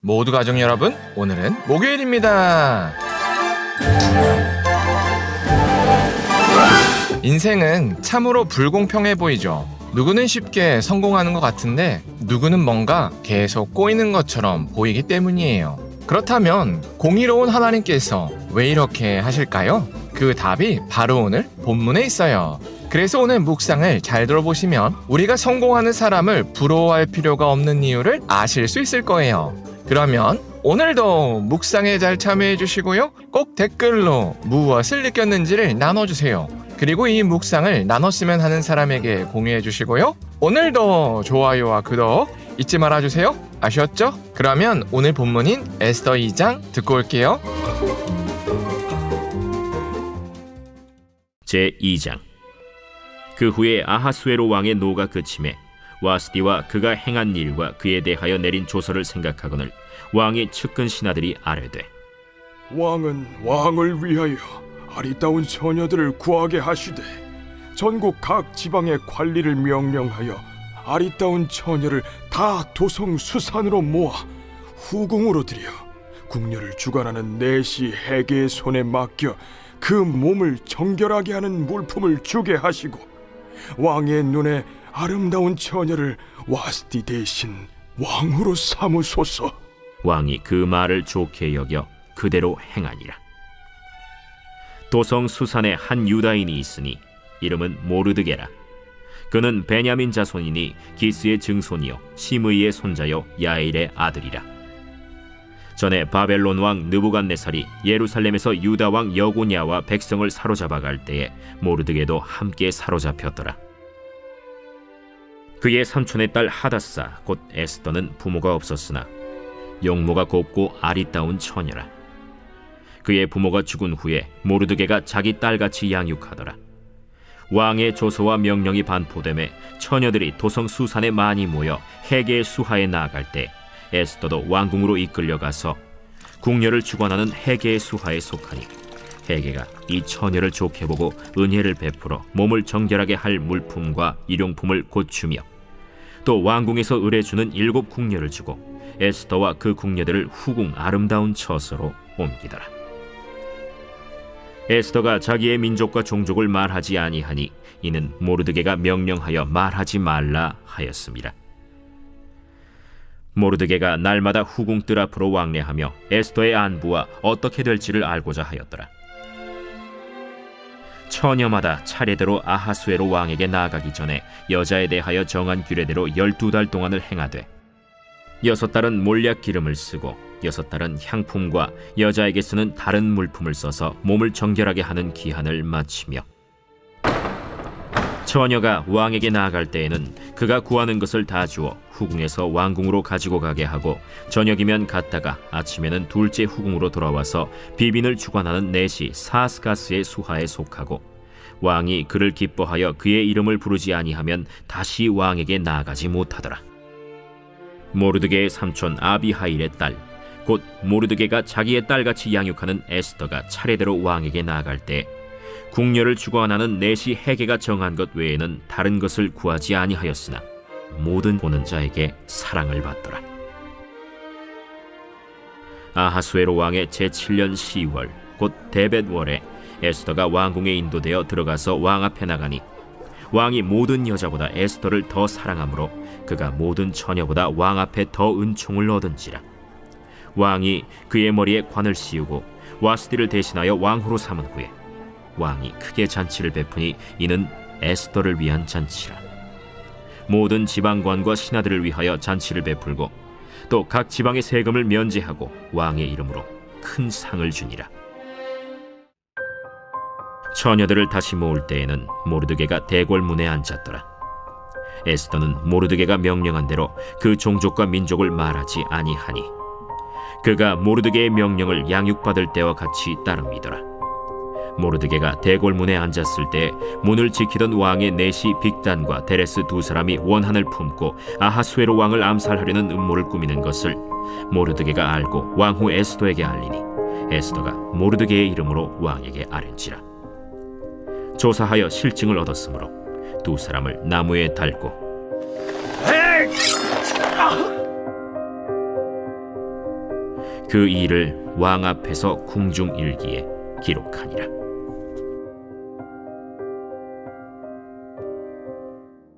모두 가족 여러분, 오늘은 목요일입니다. 인생은 참으로 불공평해 보이죠. 누구는 쉽게 성공하는 것 같은데 누구는 뭔가 계속 꼬이는 것처럼 보이기 때문이에요. 그렇다면 공의로운 하나님께서 왜 이렇게 하실까요? 그 답이 바로 오늘 본문에 있어요. 그래서 오늘 묵상을 잘 들어보시면 우리가 성공하는 사람을 부러워할 필요가 없는 이유를 아실 수 있을 거예요. 그러면 오늘도 묵상에 잘 참여해 주시고요. 꼭 댓글로 무엇을 느꼈는지를 나눠주세요. 그리고 이 묵상을 나눴으면 하는 사람에게 공유해 주시고요. 오늘도 좋아요와 구독 잊지 말아주세요. 아셨죠? 그러면 오늘 본문인 에스더 2장 듣고 올게요. 제2장. 그 후에 아하수에로 왕의 노가 그침에 와스디와 그가 행한 일과 그에 대하여 내린 조서를 생각하거늘 왕의 측근 신하들이 아뢰되, 왕은 왕을 위하여 아리따운 처녀들을 구하게 하시되 전국 각 지방의 관리를 명령하여 아리따운 처녀를 다 도성 수산으로 모아 후궁으로 들여 궁녀를 주관하는 내시 해계의 손에 맡겨 그 몸을 정결하게 하는 물품을 주게 하시고 왕의 눈에 아름다운 처녀를 와스디 대신 왕으로 삼으소서. 왕이 그 말을 좋게 여겨 그대로 행하니라. 도성 수산에 한 유다인이 있으니 이름은 모르드게라. 그는 베냐민 자손이니 기스의 증손이요 시므이의 손자요 야일의 아들이라. 전에 바벨론 왕 느부갓네살이 예루살렘에서 유다 왕 여고냐와 백성을 사로잡아 갈 때에 모르드게도 함께 사로잡혔더라. 그의 삼촌의 딸 하다사 곧 에스더는 부모가 없었으나 용모가 곱고 아리따운 처녀라. 그의 부모가 죽은 후에 모르드게가 자기 딸같이 양육하더라. 왕의 조서와 명령이 반포되매 처녀들이 도성 수산에 많이 모여 해계의 수하에 나아갈 때 에스더도 왕궁으로 이끌려가서 궁녀를 주관하는 해계의 수하에 속하니 해계가 이 처녀를 좋게 보고 은혜를 베풀어 몸을 정결하게 할 물품과 일용품을 곧 주며 또 왕궁에서 의뢰주는 7 궁녀를 주고 에스더와 그 궁녀들을 후궁 아름다운 처소로 옮기더라. 에스더가 자기의 민족과 종족을 말하지 아니하니 이는 모르드게가 명령하여 말하지 말라 하였습니다. 모르드게가 날마다 후궁 뜰 앞으로 왕래하며 에스더의 안부와 어떻게 될지를 알고자 하였더라. 처녀마다 차례대로 아하수에로 왕에게 나아가기 전에 여자에 대하여 정한 규례대로 12달 동안을 행하되 6달은 몰약 기름을 쓰고 6달은 향품과 여자에게 쓰는 다른 물품을 써서 몸을 정결하게 하는 기한을 마치며 처녀가 왕에게 나아갈 때에는 그가 구하는 것을 다 주어 후궁에서 왕궁으로 가지고 가게 하고 저녁이면 갔다가 아침에는 둘째 후궁으로 돌아와서 비빈을 주관하는 내시 사스가스의 수하에 속하고 왕이 그를 기뻐하여 그의 이름을 부르지 아니하면 다시 왕에게 나아가지 못하더라. 모르드게의 삼촌 아비하일의 딸 곧 모르드게가 자기의 딸같이 양육하는 에스더가 차례대로 왕에게 나아갈 때 궁녀를 주관하는 내시 해계가 정한 것 외에는 다른 것을 구하지 아니하였으나 모든 보는 자에게 사랑을 받더라. 아하수에로 왕의 제7년 10월 곧 데벳월에 에스더가 왕궁에 인도되어 들어가서 왕 앞에 나가니 왕이 모든 여자보다 에스더를 더 사랑하므로 그가 모든 처녀보다 왕 앞에 더 은총을 얻은지라. 왕이 그의 머리에 관을 씌우고 와스디를 대신하여 왕후로 삼은 후에 왕이 크게 잔치를 베푸니 이는 에스더를 위한 잔치라. 모든 지방관과 신하들을 위하여 잔치를 베풀고 또 각 지방의 세금을 면제하고 왕의 이름으로 큰 상을 주니라. 처녀들을 다시 모을 때에는 모르드게가 대궐문에 앉았더라. 에스더는 모르드게가 명령한 대로 그 종족과 민족을 말하지 아니하니 그가 모르드게의 명령을 양육받을 때와 같이 따릅니더라. 모르드게가 대궐문에 앉았을 때 문을 지키던 왕의 내시 빅단과 데레스 2 사람이 원한을 품고 아하수에로 왕을 암살하려는 음모를 꾸미는 것을 모르드게가 알고 왕후 에스더에게 알리니 에스더가 모르드게의 이름으로 왕에게 아뢰니라. 조사하여 실증을 얻었으므로 2 사람을 나무에 달고 그 일을 왕 앞에서 궁중일기에 기록하니라.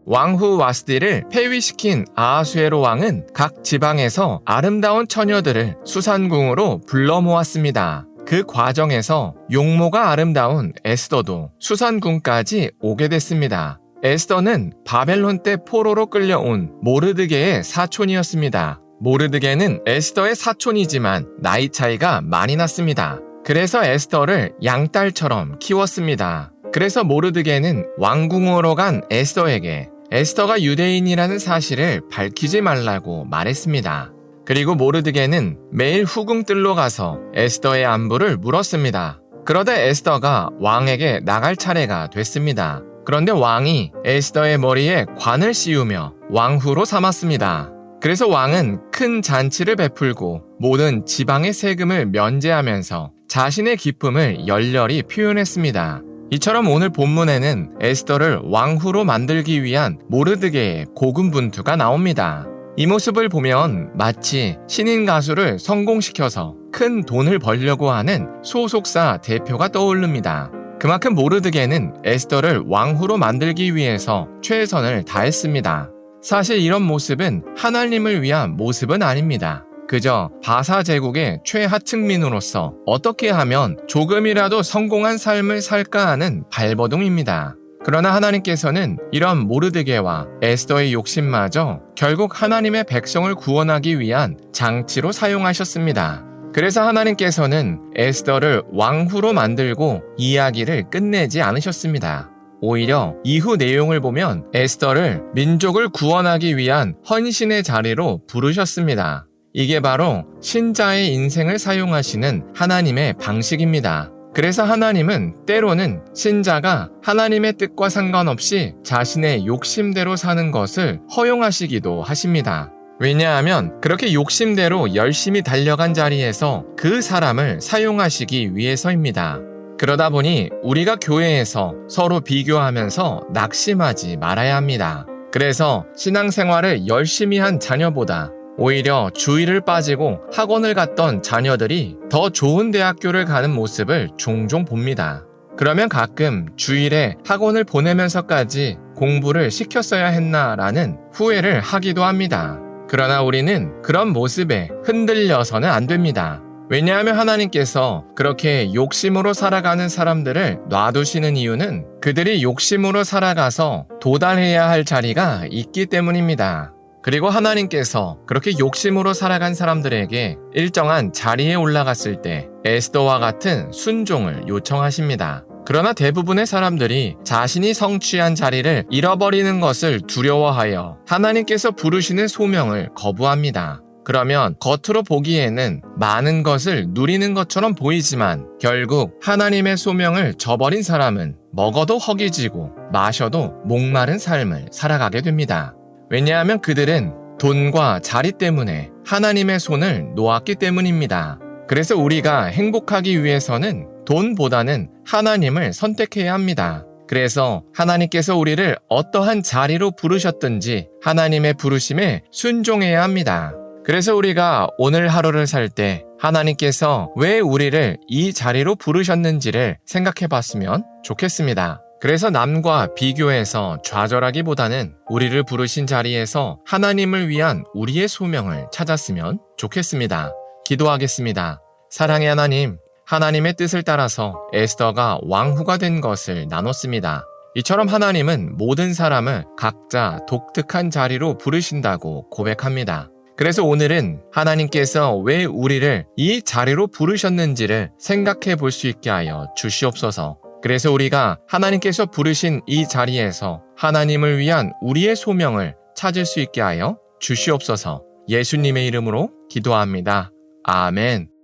왕후 와스디를 폐위시킨 아하수에로 왕은 각 지방에서 아름다운 처녀들을 수산궁으로 불러 모았습니다. 그 과정에서 용모가 아름다운 에스더도 수산궁까지 오게 됐습니다. 에스더는 바벨론 때 포로로 끌려온 모르드게의 사촌이었습니다. 모르드게는 에스더의 사촌이지만 나이 차이가 많이 났습니다. 그래서 에스더를 양딸처럼 키웠습니다. 그래서 모르드게는 왕궁으로 간 에스더에게 에스더가 유대인이라는 사실을 밝히지 말라고 말했습니다. 그리고 모르드게는 매일 후궁뜰로 가서 에스더의 안부를 물었습니다. 그러다 에스더가 왕에게 나갈 차례가 됐습니다. 그런데 왕이 에스더의 머리에 관을 씌우며 왕후로 삼았습니다. 그래서 왕은 큰 잔치를 베풀고 모든 지방의 세금을 면제하면서 자신의 기쁨을 열렬히 표현했습니다. 이처럼 오늘 본문에는 에스더를 왕후로 만들기 위한 모르드게의 고군분투가 나옵니다. 이 모습을 보면 마치 신인 가수를 성공시켜서 큰 돈을 벌려고 하는 소속사 대표가 떠오릅니다. 그만큼 모르드게는 에스더를 왕후로 만들기 위해서 최선을 다했습니다. 사실 이런 모습은 하나님을 위한 모습은 아닙니다. 그저 바사 제국의 최하층민으로서 어떻게 하면 조금이라도 성공한 삶을 살까 하는 발버둥입니다. 그러나 하나님께서는 이런 모르드게와 에스더의 욕심마저 결국 하나님의 백성을 구원하기 위한 장치로 사용하셨습니다. 그래서 하나님께서는 에스더를 왕후로 만들고 이야기를 끝내지 않으셨습니다. 오히려 이후 내용을 보면 에스더를 민족을 구원하기 위한 헌신의 자리로 부르셨습니다. 이게 바로 신자의 인생을 사용하시는 하나님의 방식입니다. 그래서 하나님은 때로는 신자가 하나님의 뜻과 상관없이 자신의 욕심대로 사는 것을 허용하시기도 하십니다. 왜냐하면 그렇게 욕심대로 열심히 달려간 자리에서 그 사람을 사용하시기 위해서입니다. 그러다 보니 우리가 교회에서 서로 비교하면서 낙심하지 말아야 합니다. 그래서 신앙생활을 열심히 한 자녀보다 오히려 주일을 빠지고 학원을 갔던 자녀들이 더 좋은 대학교를 가는 모습을 종종 봅니다. 그러면 가끔 주일에 학원을 보내면서까지 공부를 시켰어야 했나라는 후회를 하기도 합니다. 그러나 우리는 그런 모습에 흔들려서는 안 됩니다. 왜냐하면 하나님께서 그렇게 욕심으로 살아가는 사람들을 놔두시는 이유는 그들이 욕심으로 살아가서 도달해야 할 자리가 있기 때문입니다. 그리고 하나님께서 그렇게 욕심으로 살아간 사람들에게 일정한 자리에 올라갔을 때 에스더와 같은 순종을 요청하십니다. 그러나 대부분의 사람들이 자신이 성취한 자리를 잃어버리는 것을 두려워하여 하나님께서 부르시는 소명을 거부합니다. 그러면 겉으로 보기에는 많은 것을 누리는 것처럼 보이지만 결국 하나님의 소명을 저버린 사람은 먹어도 허기지고 마셔도 목마른 삶을 살아가게 됩니다. 왜냐하면 그들은 돈과 자리 때문에 하나님의 손을 놓았기 때문입니다. 그래서 우리가 행복하기 위해서는 돈보다는 하나님을 선택해야 합니다. 그래서 하나님께서 우리를 어떠한 자리로 부르셨든지 하나님의 부르심에 순종해야 합니다. 그래서 우리가 오늘 하루를 살 때 하나님께서 왜 우리를 이 자리로 부르셨는지를 생각해 봤으면 좋겠습니다. 그래서 남과 비교해서 좌절하기보다는 우리를 부르신 자리에서 하나님을 위한 우리의 소명을 찾았으면 좋겠습니다. 기도하겠습니다. 사랑의 하나님, 하나님의 뜻을 따라서 에스더가 왕후가 된 것을 나눴습니다. 이처럼 하나님은 모든 사람을 각자 독특한 자리로 부르신다고 고백합니다. 그래서 오늘은 하나님께서 왜 우리를 이 자리로 부르셨는지를 생각해 볼 수 있게 하여 주시옵소서. 그래서 우리가 하나님께서 부르신 이 자리에서 하나님을 위한 우리의 소명을 찾을 수 있게 하여 주시옵소서. 예수님의 이름으로 기도합니다. 아멘.